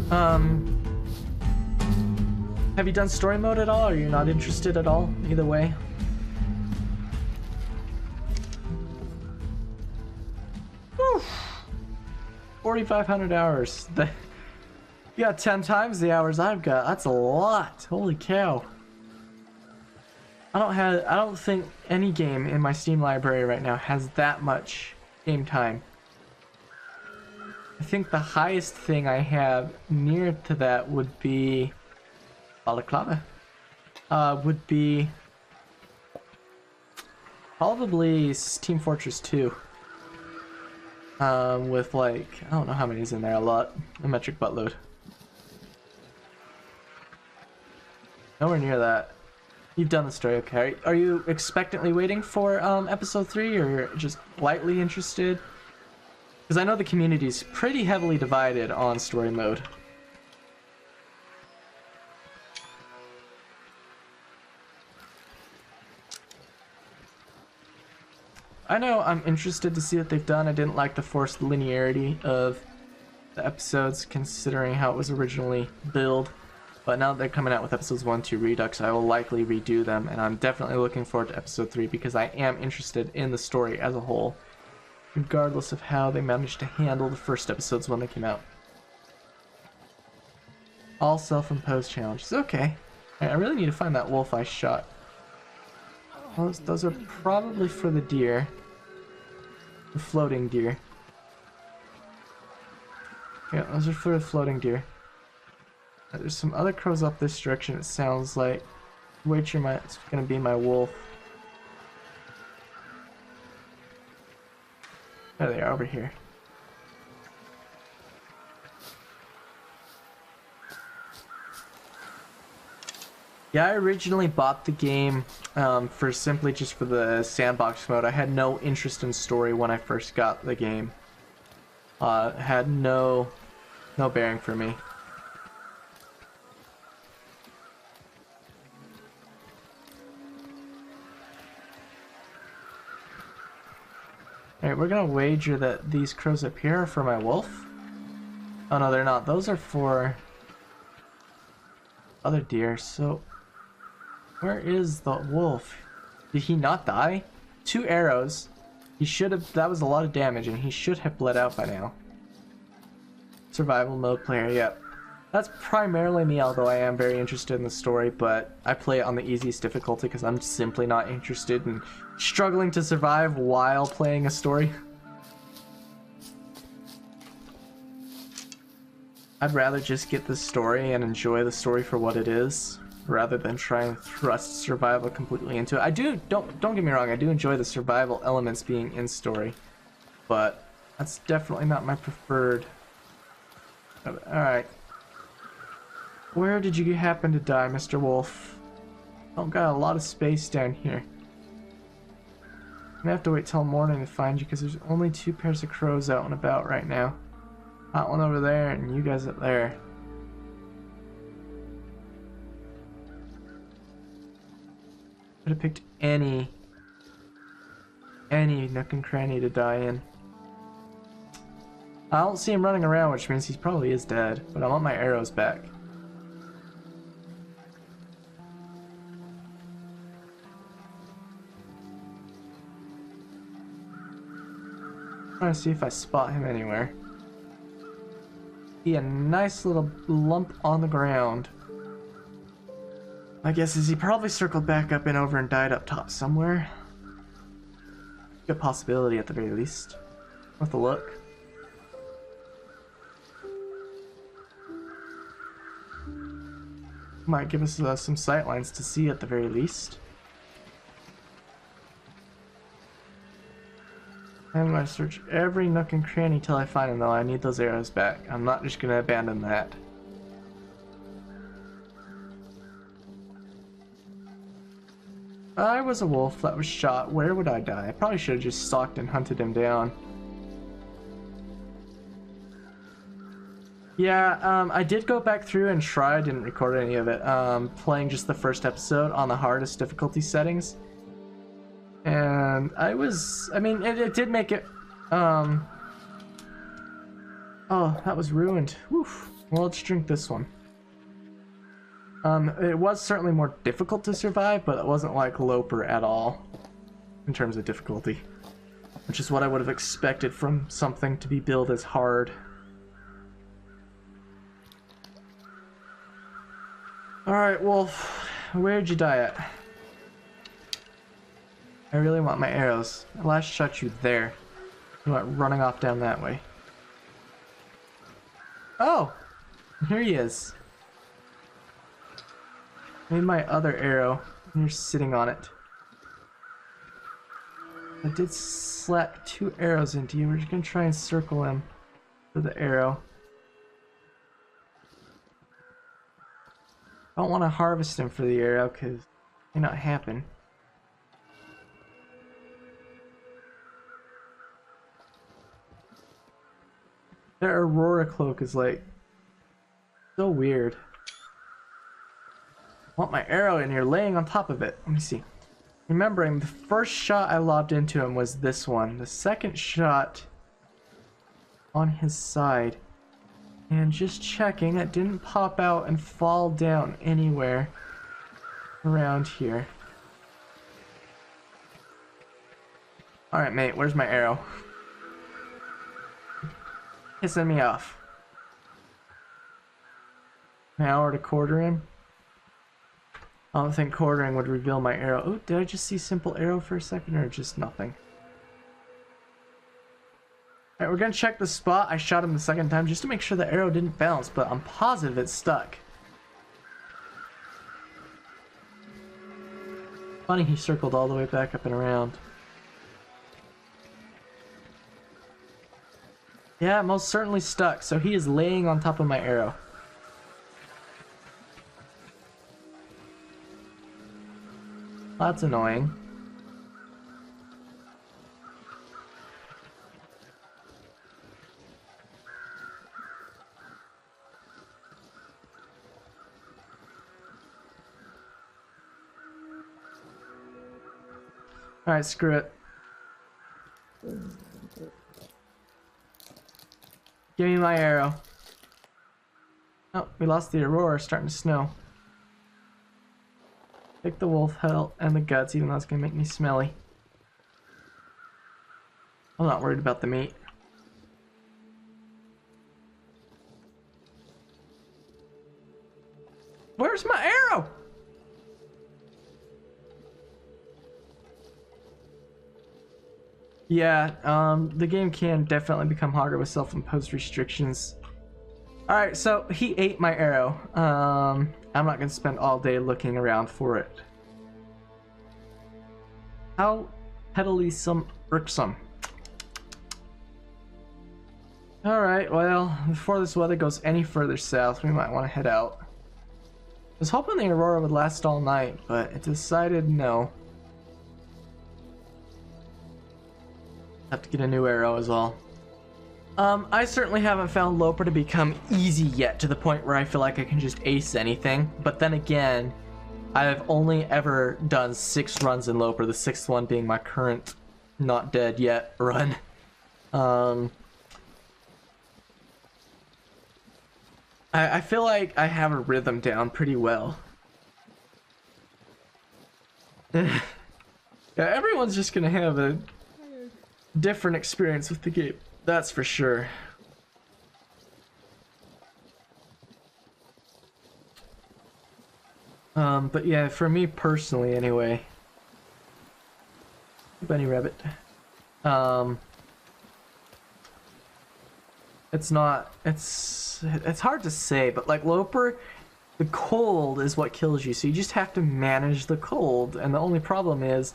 Have you done story mode at all? Or are you not interested at all? Either way. Whew. 4,500 hours. You got 10 times the hours I've got. That's a lot. Holy cow. I don't think any game in my Steam library right now has that much game time. I think the highest thing I have near to that would be Balaclava. Would be probably Team Fortress 2. With like, I don't know how many's in there, a lot. A metric buttload. Nowhere near that. You've done the story, okay. Are you expectantly waiting for episode 3 or just lightly interested? Because I know the community's pretty heavily divided on story mode. I know I'm interested to see what they've done. I didn't like the forced linearity of the episodes considering how it was originally billed. But now that they're coming out with episodes 1, 2 Redux, I will likely redo them. And I'm definitely looking forward to episode 3 because I am interested in the story as a whole. Regardless of how they managed to handle the first episodes when they came out. All self-imposed challenges. Okay. I really need to find that wolf I shot. Those are probably for the deer. The floating deer. Yeah, those are for the floating deer. There's some other crows up this direction, it sounds like. Which it's gonna be my wolf. There they are over here. Yeah, I originally bought the game for simply just for the sandbox mode. I had no interest in story when I first got the game. Had no bearing for me. Alright, we're gonna wager that these crows up here are for my wolf. Oh no, they're not. Those are for other deer. So, where is the wolf? Did he not die? 2 arrows. He should have. That was a lot of damage, and he should have bled out by now. Survival mode player, yep. That's primarily me, although I am very interested in the story, but I play it on the easiest difficulty because I'm simply not interested in struggling to survive while playing a story. I'd rather just get the story and enjoy the story for what it is, rather than try and thrust survival completely into it. I do, don't get me wrong, I do enjoy the survival elements being in story, but that's definitely not my preferred. Alright. Where did you happen to die, Mr. Wolf? Oh, got a lot of space down here. I'm gonna have to wait till morning to find you because there's only 2 pairs of crows out and about right now. That one over there and you guys up there. Could have picked any nook and cranny to die in. I don't see him running around, which means he probably is dead, but I want my arrows back. I'm trying to see if I spot him anywhere. See a nice little lump on the ground. My guess is he probably circled back up and over and died up top somewhere. Good possibility at the very least. Worth a look. Might give us some sightlines to see at the very least. I'm gonna search every nook and cranny till I find him, though. I need those arrows back. I'm not just gonna abandon that. I was a wolf that was shot. Where would I die? I probably should have just stalked and hunted him down. Yeah, I did go back through and try. I didn't record any of it. Playing just the first episode on the hardest difficulty settings. And I mean, it did make it, oh, that was ruined. Woof. Well, let's drink this one. It was certainly more difficult to survive, but it wasn't like Loper at all in terms of difficulty, which is what I would have expected from something to be billed as hard. Alright, Wolf, where'd you die at? I really want my arrows. I last shot you there. You went running off down that way. Oh! Here he is. Made my other arrow, and you're sitting on it. I did slap 2 arrows into you. We're just gonna try and circle him for the arrow. I don't want to harvest him for the arrow because it may not happen. Their Aurora cloak is like so weird. I want my arrow and you're laying on top of it. Let me see. Remembering the first shot I lobbed into him was this one. The second shot on his side. And just checking, it didn't pop out and fall down anywhere around here. Alright, mate, where's my arrow? Pissing me off. Now to quarter him. I don't think quartering would reveal my arrow. Oh, did I just see simple arrow for a second or just nothing? Alright, we're gonna check the spot. I shot him the second time just to make sure the arrow didn't bounce, but I'm positive it stuck. Funny he circled all the way back up and around. Yeah, most certainly stuck, so he is laying on top of my arrow. That's annoying. Alright, screw it. Give me my arrow. Oh, we lost the Aurora, starting to snow. Take the wolf hell and the guts, even though it's gonna make me smelly. I'm not worried about the meat. Where's my arrow? Yeah, the game can definitely become harder with self-imposed restrictions. Alright, so he ate my arrow. I'm not gonna spend all day looking around for it. How pettily irksome. Alright, well, before this weather goes any further south, we might want to head out. I was hoping the Aurora would last all night, but it decided no. Have to get a new arrow as well. I certainly haven't found Loper to become easy yet to the point where I feel like I can just ace anything. But then again, I've only ever done 6 runs in Loper, the 6th one being my current not dead yet run. I feel like I have a rhythm down pretty well. Yeah, everyone's just gonna have a different experience with the game, that's for sure. But yeah, for me personally anyway, bunny rabbit, it's hard to say, but like Loper, the cold is what kills you, so you just have to manage the cold, and the only problem is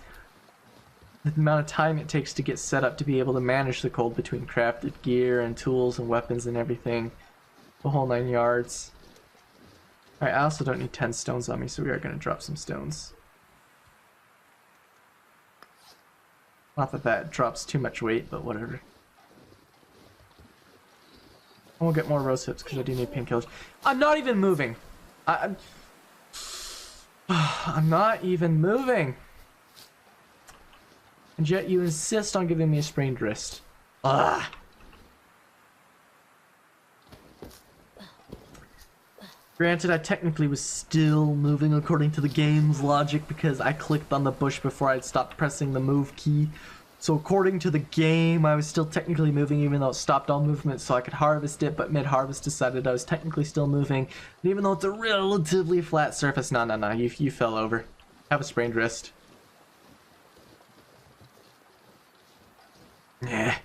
the amount of time it takes to get set up to be able to manage the cold between crafted gear and tools and weapons and everything. The whole 9 yards. Alright, I also don't need 10 stones on me, so we are going to drop some stones. Not that that drops too much weight, but whatever. I will get more rose hips because I do need painkillers. I'm not even moving! I'm not even moving! And yet you insist on giving me a sprained wrist. Ugh. Granted, I technically was still moving according to the game's logic because I clicked on the bush before I'd stopped pressing the move key. So according to the game, I was still technically moving even though it stopped all movement so I could harvest it, but mid-harvest decided I was technically still moving. And even though it's a relatively flat surface, no, you fell over. Have a sprained wrist. Yeah.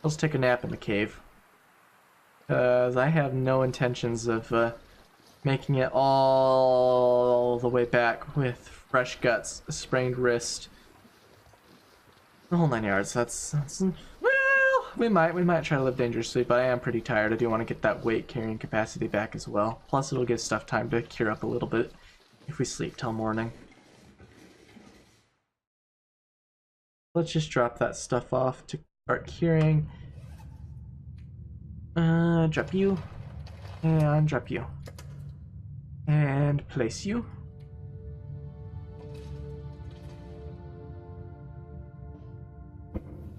Let's take a nap in the cave. Because I have no intentions of making it all the way back with fresh guts, a sprained wrist, the whole 9 yards. That's well, we might try to live dangerously, but I am pretty tired. I do want to get that weight carrying capacity back as well. Plus, it'll give stuff time to cure up a little bit if we sleep till morning. Let's just drop that stuff off to start curing. Drop you, and drop you, and place you.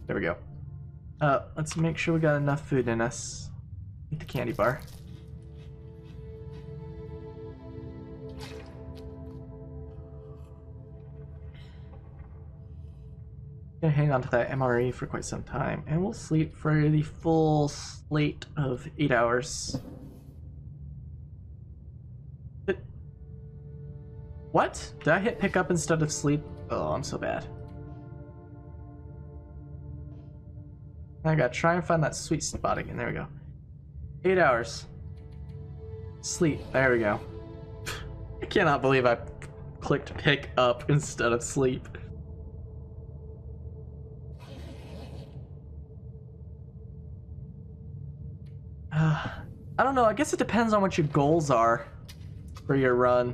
There we go. Let's make sure we got enough food in us. Eat the candy bar. Gonna hang on to that MRE for quite some time, and we'll sleep for the full slate of 8 hours. What? Did I hit pick up instead of sleep? Oh, I'm so bad. I gotta try and find that sweet spot again. There we go. 8 hours. Sleep. There we go. I cannot believe I clicked pick up instead of sleep. I don't know, I guess it depends on what your goals are for your run.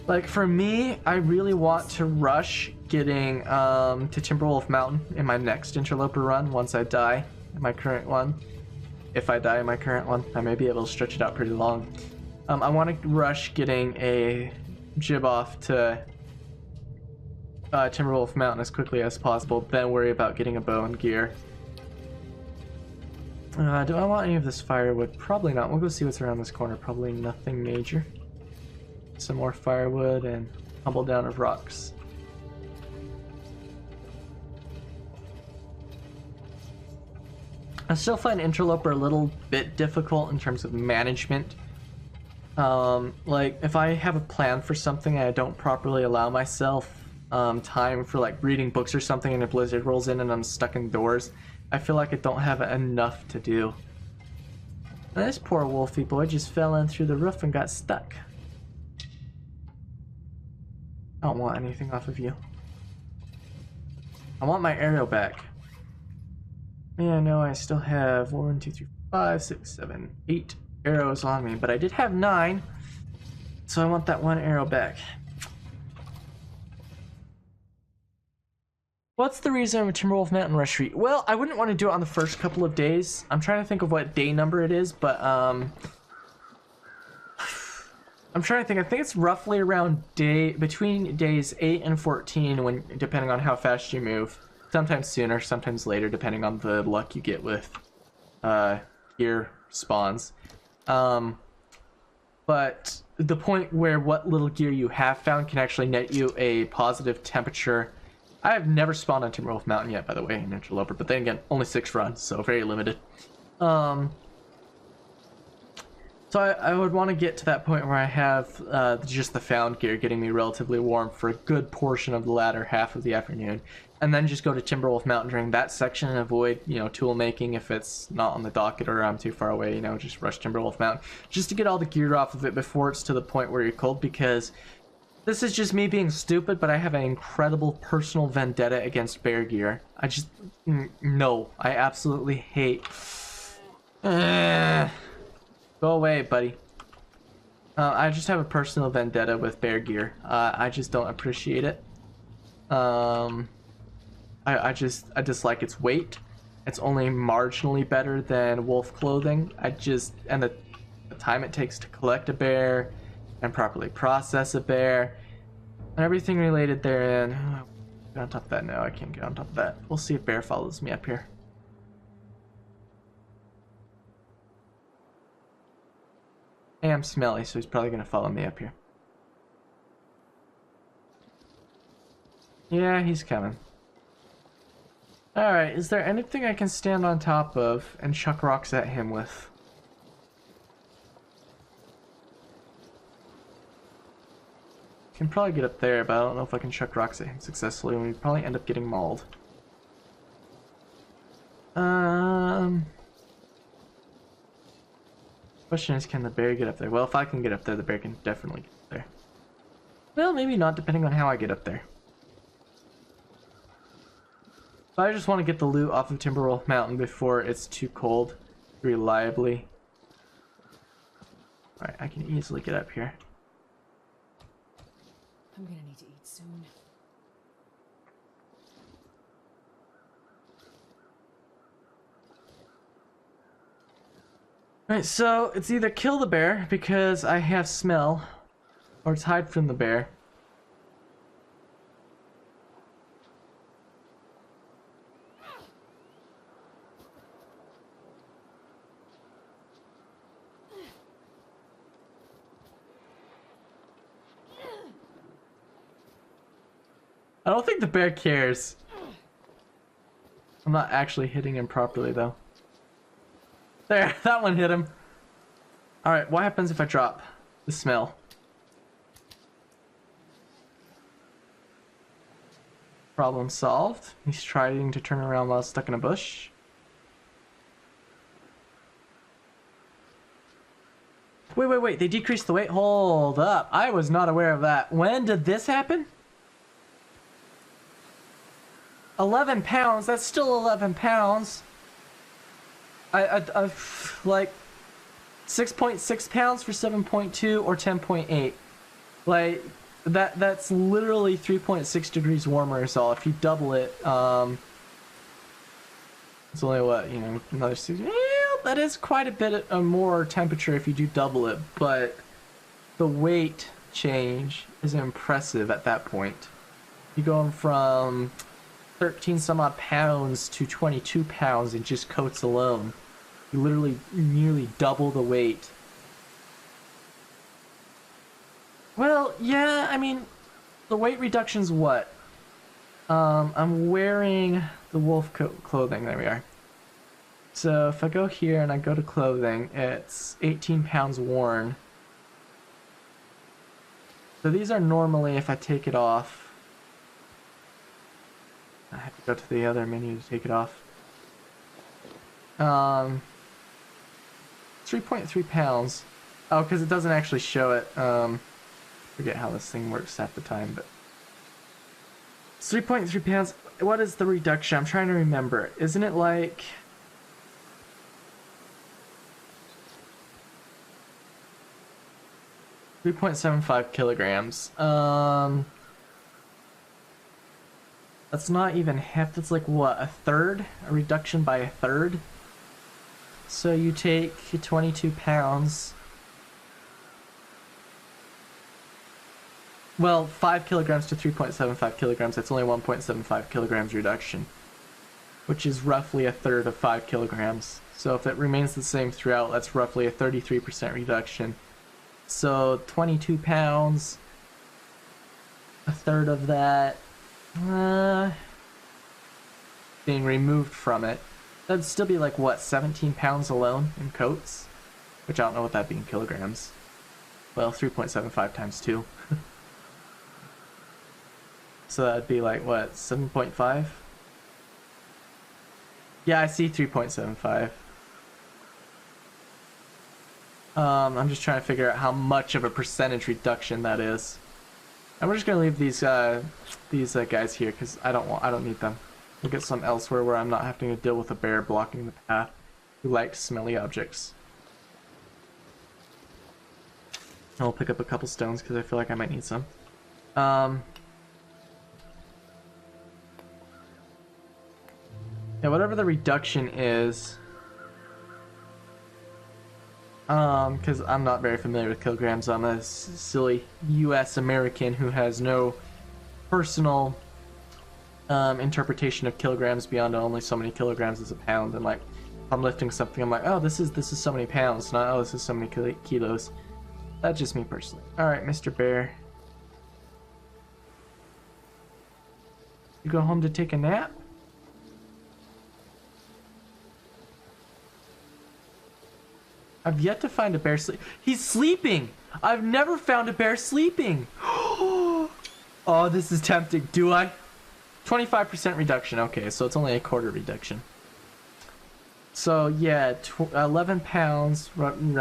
Like for me, I really want to rush getting to Timberwolf Mountain in my next interloper run once I die in my current one. If I die in my current one, I may be able to stretch it out pretty long. I want to rush getting a jib off to Timberwolf Mountain as quickly as possible, then worry about getting a bow and gear. Do I want any of this firewood? Probably not. We'll go see what's around this corner. Probably nothing major. Some more firewood and tumble down of rocks. I still find Interloper a little bit difficult in terms of management. Like, if I have a plan for something and I don't properly allow myself time for like reading books or something and a blizzard rolls in and I'm stuck indoors, I feel like I don't have enough to do. And this poor wolfie boy just fell in through the roof and got stuck. I don't want anything off of you. I want my arrow back. Yeah, no, I still have 1, 2, 3, 5, 6, 7, 8 arrows on me, but I did have 9, so I want that one arrow back. What's the reason of Timberwolf Mountain Rush Retreat? Well, I wouldn't want to do it on the first couple of days. I'm trying to think of what day number it is, but I'm trying to think. I think it's roughly around between days 8 and 14, when depending on how fast you move. Sometimes sooner, sometimes later, depending on the luck you get with gear spawns. But the point where what little gear you have found can actually net you a positive temperature. I have never spawned on Timberwolf Mountain yet, by the way, in Interloper, but then again, only 6 runs, so very limited. So I would want to get to that point where I have just the found gear getting me relatively warm for a good portion of the latter half of the afternoon, and then just go to Timberwolf Mountain during that section and avoid, tool making if it's not on the docket or I'm too far away, just rush Timberwolf Mountain, just to get all the gear off of it before it's to the point where you're cold, because this is just me being stupid, but I have an incredible personal vendetta against bear gear. No, I absolutely hate. Go away, buddy. I just have a personal vendetta with bear gear. I just don't appreciate it. I dislike its weight. It's only marginally better than wolf clothing. And the time it takes to collect a bear and properly process a bear and everything related therein. Get on top of that. No, I can't get on top of that. We'll see if bear follows me up here. I am smelly, so he's probably gonna follow me up here. Yeah, he's coming. Alright, is there anything I can stand on top of and chuck rocks at him with? Can probably get up there, but I don't know if I can chuck rocks at him successfully, and we'd probably end up getting mauled. Question is, can the bear get up there? Well, if I can get up there, the bear can definitely get up there. Well, maybe not, depending on how I get up there. But I just want to get the loot off of Timberwolf Mountain before it's too cold, reliably. Alright, I can easily get up here. I'm gonna need to eat soon. Alright, so it's either kill the bear because I have smell, or it's hide from the bear. I don't think the bear cares. I'm not actually hitting him properly though. There, that one hit him. Alright, what happens if I drop the smell? Problem solved. He's trying to turn around while stuck in a bush. Wait, they decreased the weight? Hold up, I was not aware of that. When did this happen? 11 pounds, that's still 11 pounds. I like 6.6 pounds for 7.2 or 10.8. Like that's literally 3.6 degrees warmer. So if you double it, it's only what, you know, another 6. Yeah, that is quite a bit more temperature if you do double it, but the weight change is impressive at that point. You're going from 13 some odd pounds to 22 pounds in just coats alone. You literally nearly double the weight. Well, yeah, I mean, the weight reduction's what? I'm wearing the wolf coat clothing. There we are. So if I go here and I go to clothing, it's 18 pounds worn. So these are normally, if I take it off, I have to go to the other menu to take it off. 3.3 pounds. Oh, because it doesn't actually show it. Forget how this thing works half the time, but it's 3.3 pounds. What is the reduction? I'm trying to remember. Isn't it like 3.75 kilograms? That's not even half. That's like what, a third? A reduction by a third? So you take 22 pounds. Well, 5 kilograms to 3.75 kilograms, that's only 1.75 kilograms reduction, which is roughly a third of 5 kilograms. So if it remains the same throughout, that's roughly a 33% reduction. So 22 pounds, a third of that, being removed from it, that'd still be like what, 17 pounds alone in coats, which I don't know what that'd be in kilograms. Well, 3.75 times 2. So that'd be like what, 7.5? Yeah, I see 3.75. I'm just trying to figure out how much of a percentage reduction that is. And we're just gonna leave these guys here because I don't need them. We'll get some elsewhere where I'm not having to deal with a bear blocking the path who likes smelly objects. I'll pick up a couple stones because I feel like I might need some. Yeah, whatever the reduction is, because I'm not very familiar with kilograms. I'm a silly US American who has no personal interpretation of kilograms beyond only so many kilograms is a pound. And like, if I'm lifting something, I'm like, oh, this is so many pounds, not oh, this is so many kilos. That's just me personally. Alright, Mr. Bear. You go home to take a nap? I've yet to find a bear sleep. He's sleeping! I've never found a bear sleeping! Oh, this is tempting. Do I? 25% reduction. Okay, so it's only a quarter reduction. So, yeah, 11 pounds.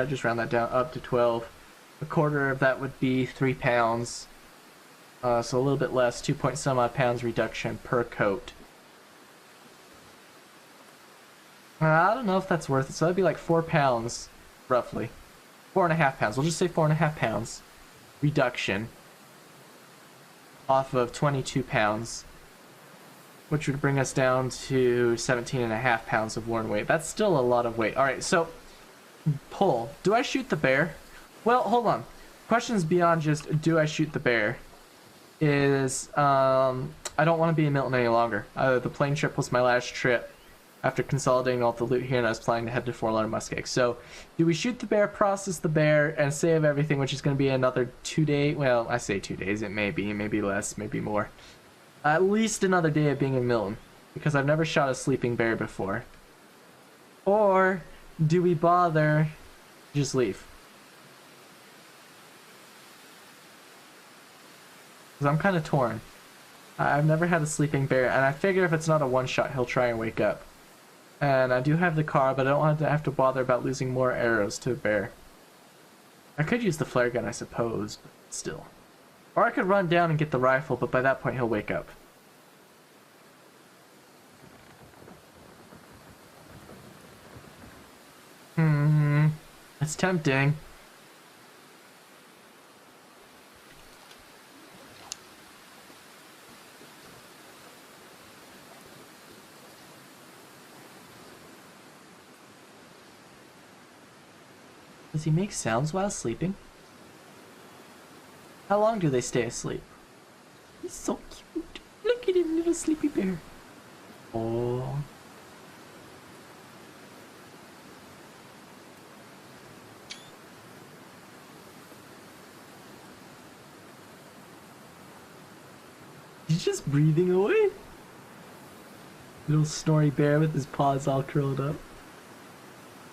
Just round that down up to 12. A quarter of that would be 3 pounds. So a little bit less. 2 point some odd pounds reduction per coat. I don't know if that's worth it. So that'd be like 4 pounds, roughly. 4.5 pounds. We'll just say 4.5 pounds reduction off of 22 pounds, which would bring us down to 17.5 pounds of worn weight. That's still a lot of weight. All right, so pull. Do I shoot the bear? Well, hold on. Questions beyond just do I shoot the bear is I don't want to be in Milton any longer. The plane trip was my last trip after consolidating all the loot here, and I was planning to head to Forlorn Muskeg. So, do we shoot the bear, process the bear, and save everything, which is going to be another 2 days? Well, I say 2 days. It may be, maybe less, maybe more. At least another day of being in Milton, because I've never shot a sleeping bear before. Or do we bother just leave? Because I'm kind of torn. I've never had a sleeping bear, and I figure if it's not a one-shot, he'll try and wake up. And I do have the car, but I don't want to have to bother about losing more arrows to a bear. I could use the flare gun, I suppose, but still. Or I could run down and get the rifle, but by that point he'll wake up. It's tempting. Does he make sounds while sleeping? How long do they stay asleep? He's so cute. Look at him, little sleepy bear. Oh. He's just breathing away. Little snory bear with his paws all curled up.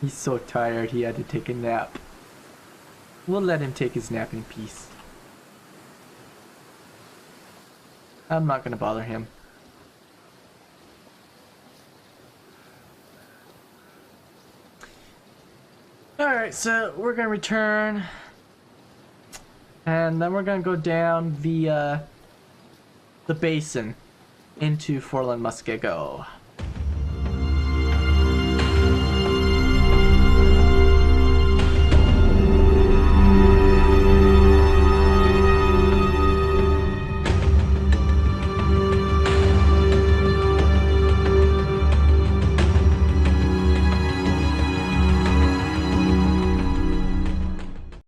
He's so tired he had to take a nap. We'll let him take his nap in peace. I'm not gonna bother him. Alright, so we're gonna return. And then we're gonna go down the basin into Forlorn Muskego.